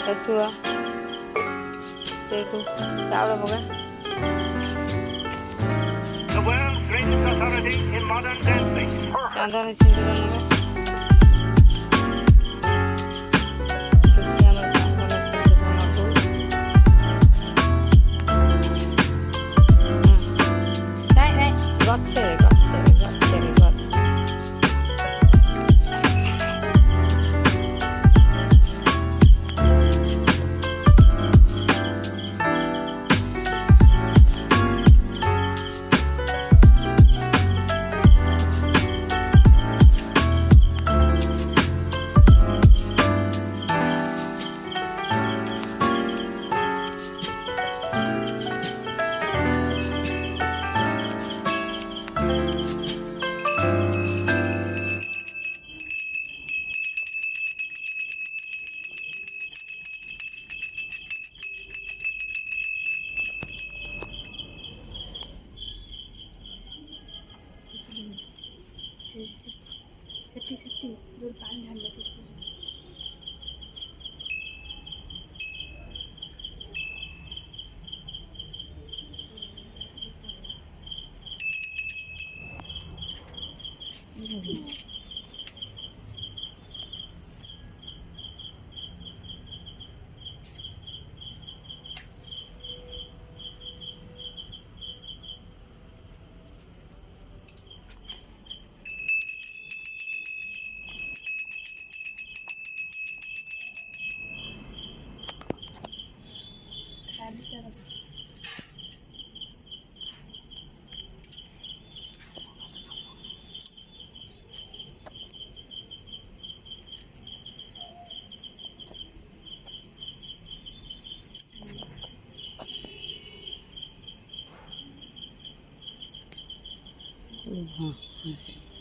रतुआ सेठू चावड़ा बघा चांदन सिंदूर नगा तुसी आमर चांदन सिंदूर नगो নাই নাই গচ্ছে গচ্ছে গচ্ছে গচ্ছে सेठी सेठी दूर पानी ढाल से हाँ